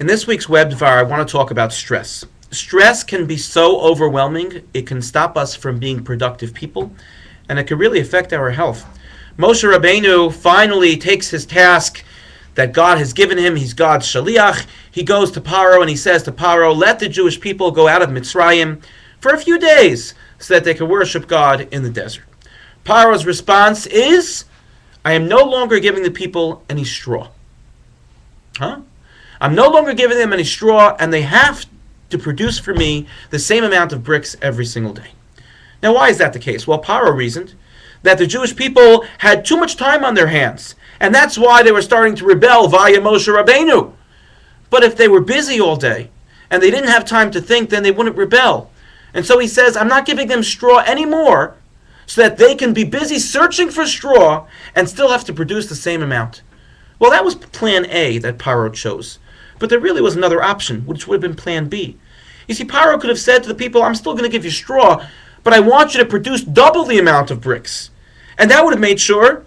In this week's Webdvar, I want to talk about stress. Stress can be so overwhelming, it can stop us from being productive people, and it can really affect our health. Moshe Rabbeinu finally takes his task that God has given him. He's God's shaliach. He goes to Paro and he says to Paro, let the Jewish people go out of Mitzrayim for a few days so that they can worship God in the desert. Paro's response is, I am no longer giving the people any straw. I'm no longer giving them any straw, and they have to produce for me the same amount of bricks every single day. Now, why is that the case? Well, Paro reasoned that the Jewish people had too much time on their hands, and that's why they were starting to rebel via Moshe Rabbeinu. But if they were busy all day, and they didn't have time to think, then they wouldn't rebel. And so he says, I'm not giving them straw anymore, so that they can be busy searching for straw and still have to produce the same amount. Well, that was plan A that Paro chose. But there really was another option, which would have been plan B. You see, Paro could have said to the people, I'm still going to give you straw, but I want you to produce double the amount of bricks. And that would have made sure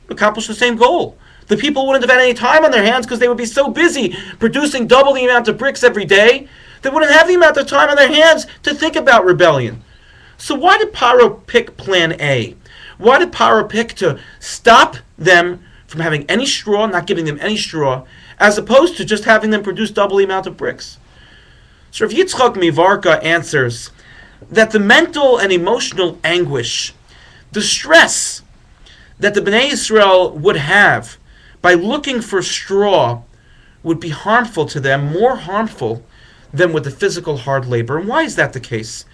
to accomplish the same goal. The people wouldn't have had any time on their hands because they would be so busy producing double the amount of bricks every day, they wouldn't have the amount of time on their hands to think about rebellion. So why did Paro pick plan A? Why did Paro pick to stop them from having any straw, not giving them any straw, as opposed to just having them produce double the amount of bricks? So Rav Yitzchak Mivarka answers that the mental and emotional anguish, the stress that the Bnei Yisrael would have by looking for straw would be harmful to them, more harmful than with the physical hard labor. And why is that the case?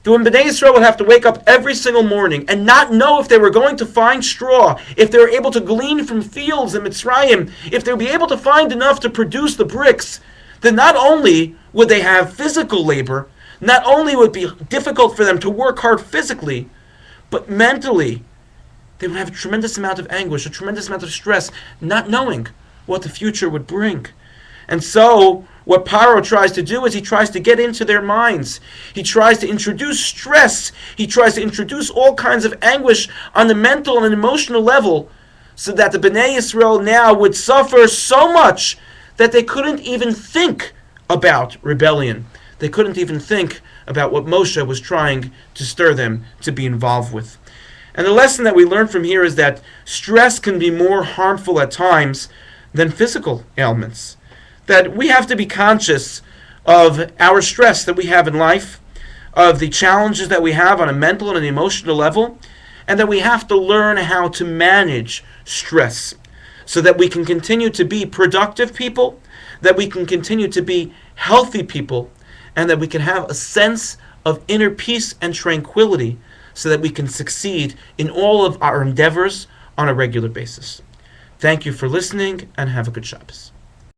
That when Bnei Yisrael would have to wake up every single morning and not know if they were going to find straw, if they were able to glean from fields in Mitzrayim, if they would be able to find enough to produce the bricks, then not only would they have physical labor, not only would it be difficult for them to work hard physically, but mentally, they would have a tremendous amount of anguish, a tremendous amount of stress, not knowing what the future would bring. And so, what Paro tries to do is he tries to get into their minds. He tries to introduce stress. He tries to introduce all kinds of anguish on the mental and emotional level so that the Bnei Yisrael now would suffer so much that they couldn't even think about rebellion. They couldn't even think about what Moshe was trying to stir them to be involved with. And the lesson that we learn from here is that stress can be more harmful at times than physical ailments. That we have to be conscious of our stress that we have in life, of the challenges that we have on a mental and an emotional level, and that we have to learn how to manage stress so that we can continue to be productive people, that we can continue to be healthy people, and that we can have a sense of inner peace and tranquility so that we can succeed in all of our endeavors on a regular basis. Thank you for listening, and have a good Shabbos.